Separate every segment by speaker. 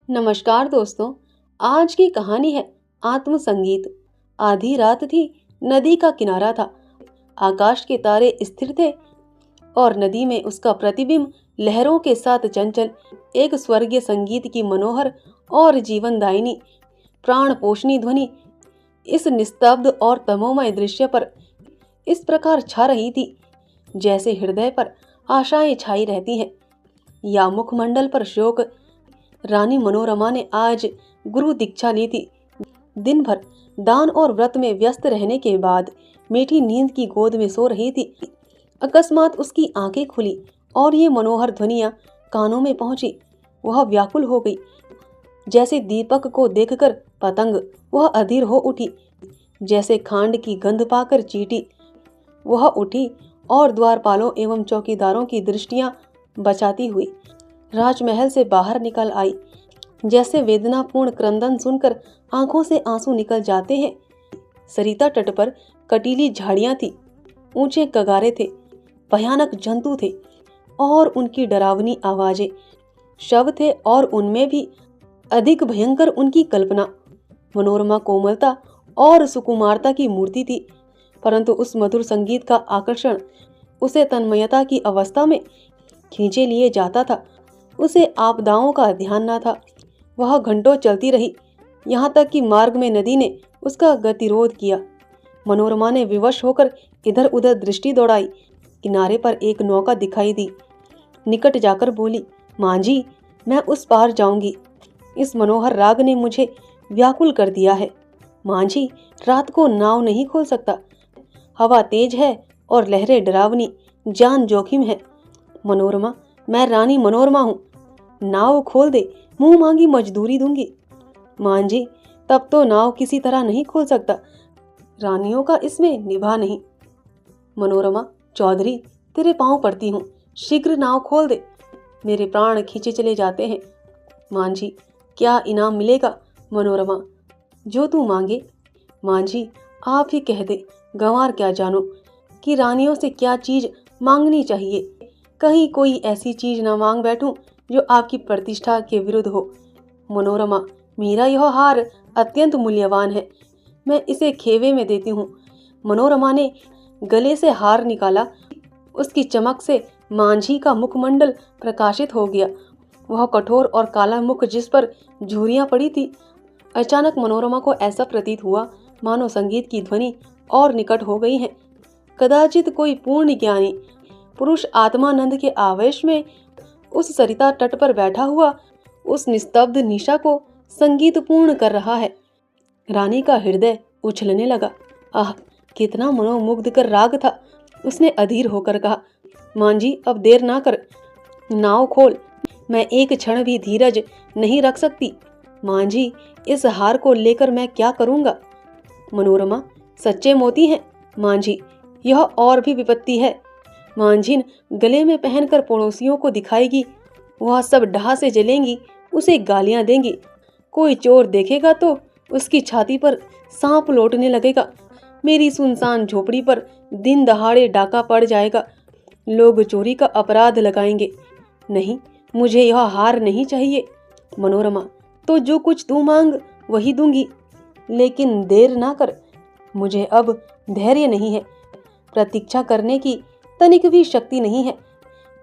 Speaker 1: नमस्कार दोस्तों। आज की कहानी है आत्म संगीत। आधी रात थी, नदी का किनारा था। आकाश के तारे स्थिर थे और नदी में उसका प्रतिबिंब लहरों के साथ चंचल, एक स्वर्गीय संगीत की मनोहर और जीवनदायिनी प्राण पोषणी ध्वनि इस निस्तब्ध और तमोमय दृश्य पर इस प्रकार छा रही थी जैसे हृदय पर आशाएं छाई रहती हैं या मुखमंडल पर शोक। रानी मनोरमा ने आज गुरु दीक्षा ली थी। दिन भर दान और व्रत में व्यस्त रहने के बाद मीठी नींद की गोद में सो रही थी। अकस्मात उसकी आंखें खुली और ये मनोहर ध्वनियां कानों में पहुंची। वह व्याकुल हो गई, जैसे दीपक को देखकर पतंग। वह अधीर हो उठी, जैसे खांड की गंध पाकर चींटी। वह उठी और द्वारपालों एवं चौकीदारों की दृष्टियां बचाती हुई राजमहल से बाहर निकल आई। जैसे वेदनापूर्ण क्रंदन सुनकर आंखों से आंसू निकल जाते हैं। सरिता तट पर कटीली झाड़ियां थी, ऊंचे कगारे थे, भयानक जंतु थे और उनकी डरावनी आवाजें। शव थे और उनमें भी अधिक भयंकर उनकी कल्पना। मनोरमा कोमलता और सुकुमारता की मूर्ति थी, परंतु उस मधुर संगीत का आकर्षण उसे तन्मयता की अवस्था में खींचे लिए जाता था। उसे आपदाओं का ध्यान न था। वह घंटों चलती रही, यहाँ तक कि मार्ग में नदी ने उसका गतिरोध किया। मनोरमा ने विवश होकर इधर उधर दृष्टि दौड़ाई। किनारे पर एक नौका दिखाई दी। निकट जाकर बोली, माँ जी, मैं उस पार जाऊंगी। इस मनोहर राग ने मुझे व्याकुल कर दिया है। माँ जी, रात को नाव नहीं खोल सकता। हवा तेज है और लहरें डरावनी, जान जोखिम है। मनोरमा, मैं रानी मनोरमा हूँ। नाव खोल दे, मुंह मांगी मजदूरी दूंगी। मां जी, तब तो नाव किसी तरह नहीं खोल सकता। रानियों का इसमें निभा नहीं। मनोरमा, चौधरी, तेरे पांव पड़ती हूँ, शीघ्र नाव खोल दे। मेरे प्राण खींचे चले जाते हैं। मां जी, क्या इनाम मिलेगा? मनोरमा, जो तू मांगे। मां जी, आप ही कह दे, गंवार क्या जानो कि रानियों से क्या चीज मांगनी चाहिए। कहीं कोई ऐसी चीज ना मांग बैठूं जो आपकी प्रतिष्ठा के विरुद्ध हो। मनोरमा, मेरा यह हार अत्यंत मूल्यवान है, मैं इसे खेवे में देती हूँ। मनोरमा ने गले से हार निकाला। उसकी चमक से मांझी का मुखमंडल प्रकाशित हो गया। वह कठोर और काला मुख जिस पर झुर्रियां पड़ी थी। अचानक मनोरमा को ऐसा प्रतीत हुआ मानो संगीत की ध्वनि और निकट हो गई है। कदाचित कोई पूर्ण ज्ञानी पुरुष आत्मानंद के आवेश में उस सरिता तट पर बैठा हुआ उस निस्तब्ध निशा को संगीत पूर्ण कर रहा है। रानी का हृदय उछलने लगा। आह, कितना मनोमुग्ध कर राग था। उसने अधीर होकर कहा, मां जी, अब देर ना कर, नाव खोल। मैं एक क्षण भी धीरज नहीं रख सकती। मां जी, इस हार को लेकर मैं क्या करूंगा? मनोरमा, सच्चे मोती हैं मां जी, यह और भी विपत्ति है। मांझिन गले में पहनकर पड़ोसियों को दिखाएगी। वह सब ढहा से जलेंगी, उसे गालियां देंगी। कोई चोर देखेगा तो उसकी छाती पर सांप लौटने लगेगा। मेरी सुनसान झोपड़ी पर दिन दहाड़े डाका पड़ जाएगा। लोग चोरी का अपराध लगाएंगे। नहीं, मुझे यह हार नहीं चाहिए। मनोरमा, तो जो कुछ तू मांग वही दूंगी, लेकिन देर ना कर। मुझे अब धैर्य नहीं है, प्रतीक्षा करने की तनिक भी शक्ति नहीं है।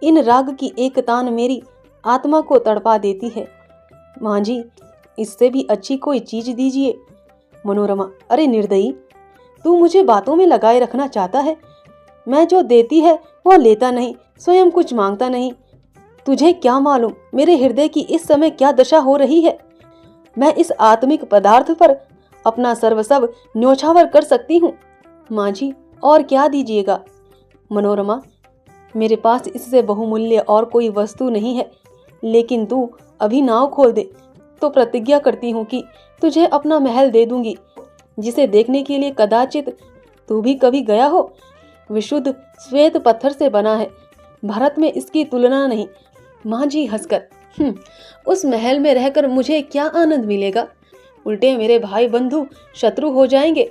Speaker 1: इन राग की एक तान मेरी आत्मा को तड़पा देती है। मां जी, इससे भी अच्छी कोई चीज दीजिए। मनोरमा, अरे निर्दयी, तू मुझे बातों में लगाए रखना चाहता है। मैं जो देती है वह लेता नहीं, स्वयं कुछ मांगता नहीं। तुझे क्या मालूम मेरे हृदय की इस समय क्या दशा हो रही है। मैं इस आत्मिक पदार्थ पर अपना सर्वस्व न्योछावर कर सकती हूँ। मां जी, और क्या दीजिएगा? मनोरमा, मेरे पास इससे बहुमूल्य और कोई वस्तु नहीं है, लेकिन तू अभी नाव खोल दे तो प्रतिज्ञा करती हूँ कि तुझे अपना महल दे दूंगी, जिसे देखने के लिए कदाचित तू भी कभी गया हो। विशुद्ध श्वेत पत्थर से बना है, भारत में इसकी तुलना नहीं। मां जी हंसकर, उस महल में रहकर मुझे क्या आनंद मिलेगा? उल्टे मेरे भाई बंधु शत्रु हो जाएंगे।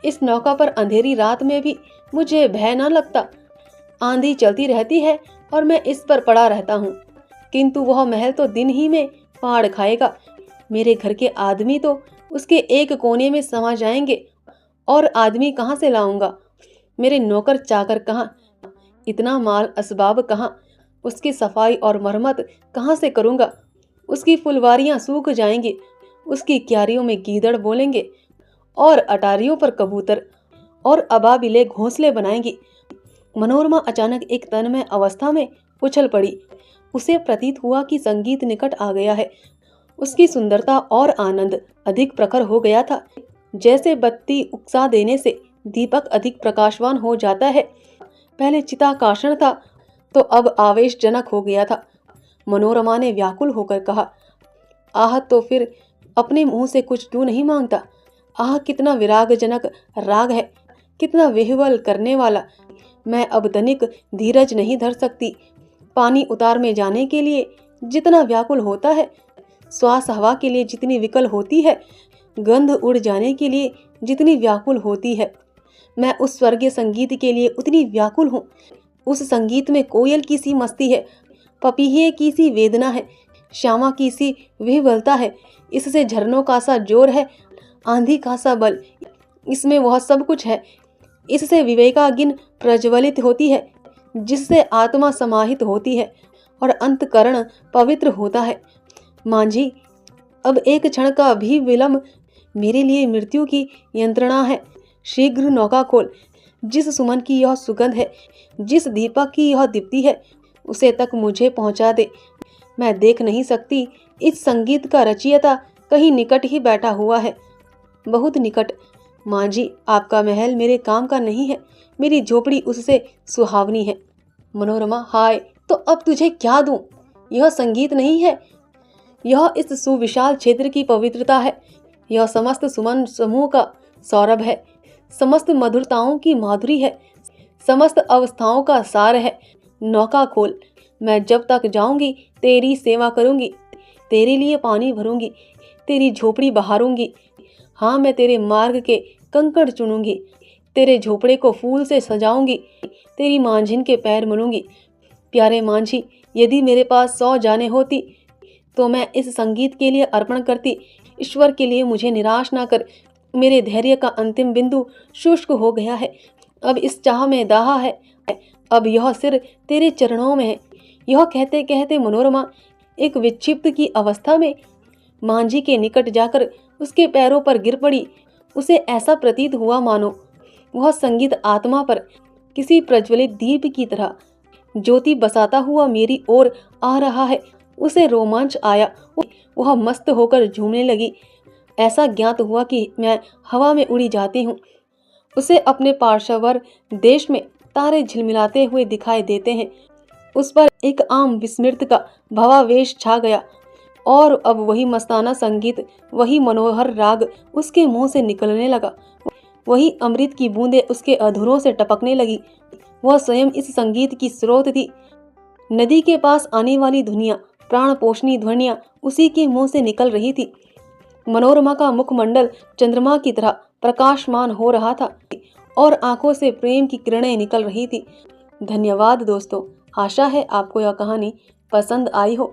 Speaker 1: इस नौका पर अंधेरी रात में भी मुझे भय न लगता। आंधी चलती रहती है और मैं इस पर पड़ा रहता हूँ, किंतु वह महल तो दिन ही में फाड़ खाएगा। मेरे घर के आदमी तो उसके एक कोने में समा जाएंगे, और आदमी कहाँ से लाऊंगा? मेरे नौकर चाकर कहाँ? इतना माल असबाब कहाँ? उसकी सफाई और मरम्मत कहाँ से करूँगा? उसकी फुलवारियाँ सूख जाएंगी, उसकी क्यारियों में गीदड़ बोलेंगे और अटारियों पर कबूतर और अबाबिले घोंसले बनाएंगी। मनोरमा अचानक एक तन्मय अवस्था में उछल पड़ी। उसे प्रतीत हुआ कि संगीत निकट आ गया है। उसकी सुंदरता और आनंद अधिक प्रखर हो गया था। जैसे बत्ती उकसा देने से दीपक अधिक प्रकाशवान हो जाता है। पहले चिताकर्षण था तो अब आवेशजनक हो गया था। मनोरमा ने व्याकुल होकर कहा, आह, तो फिर अपने मुंह से कुछ क्यों नहीं मांगता? आह, कितना विरागजनक राग है, कितना विह्वल करने वाला। मैं अब तनिक धीरज नहीं धर सकती। पानी उतार में जाने के लिए जितना व्याकुल होता है, श्वास हवा के लिए जितनी विकल होती है, गंध उड़ जाने के लिए जितनी व्याकुल होती है, मैं उस स्वर्गीय संगीत के लिए उतनी व्याकुल हूँ। उस संगीत में कोयल की सी मस्ती है, पपीहे की सी वेदना है, श्यामा की सी विह्वलता है। इससे झरनों का सा जोर है, आंधी का सा बल, इसमें वह सब कुछ है। इससे विवेकाग्नि प्रज्वलित होती है, जिससे आत्मा समाहित होती है और अंतकरण पवित्र होता है। मांझी, अब एक क्षण का भी विलंब मेरे लिए मृत्यु की यंत्रणा है। शीघ्र नौका खोल। जिस सुमन की यह सुगंध है, जिस दीपक की यह दीप्ति है, उसे तक मुझे पहुंचा दे। मैं देख नहीं सकती। इस संगीत का रचयिता कहीं निकट ही बैठा हुआ है, बहुत निकट। मांझी, आपका महल मेरे काम का नहीं है, मेरी झोपड़ी उससे सुहावनी है। मनोरमा, हाय, तो अब तुझे क्या दूं? यह संगीत नहीं है, यह इस सुविशाल क्षेत्र की पवित्रता है। यह समस्त सुमन समूह का सौरभ है, समस्त मधुरताओं की माधुरी है, समस्त अवस्थाओं का सार है। नौका खोल। मैं जब तक जाऊंगी तेरी सेवा करूंगी, तेरे लिए पानी भरूंगी, तेरी झोपड़ी बहारूंगी। हाँ, मैं तेरे मार्ग के कंकड़ चुनूंगी, तेरे झोपड़े को फूल से सजाऊंगी, तेरी मांझिन के पैर मलूंगी। प्यारे मांझी, यदि मेरे पास 100 जाने होती तो मैं इस संगीत के लिए अर्पण करती। ईश्वर के लिए मुझे निराश ना कर। मेरे धैर्य का अंतिम बिंदु शुष्क हो गया है। अब इस चाह में दाह है। अब यह सिर तेरे चरणों में है। यह कहते कहते मनोरमा एक विक्षिप्त की अवस्था में मांझी के निकट जाकर उसके पैरों पर गिर पड़ी। उसे ऐसा प्रतीत हुआ मानो वह संगीत आत्मा पर किसी प्रज्वलित दीप की तरह ज्योति बसाता हुआ मेरी ओर आ रहा है। उसे रोमांच आया, वह मस्त होकर झूमने लगी। ऐसा ज्ञात हुआ कि मैं हवा में उड़ी जाती हूँ। उसे अपने पार्श्वर देश में तारे झिलमिलाते हुए दिखाई देते हैं। उस पर एक आम विस्मृत का भवावेश छा गया, और अब वही मस्ताना संगीत, वही मनोहर राग उसके मुंह से निकलने लगा। वही अमृत की बूंदें उसके अधरों से टपकने लगी। वह स्वयं इस संगीत की स्रोत थी। नदी के पास आने वाली ध्वनियां, प्राण पोषणी ध्वनियां उसी के मुंह से निकल रही थी। मनोरमा का मुखमंडल चंद्रमा की तरह प्रकाशमान हो रहा था और आंखों से प्रेम की किरणें निकल रही थी। धन्यवाद दोस्तों। आशा है आपको यह कहानी पसंद आई हो।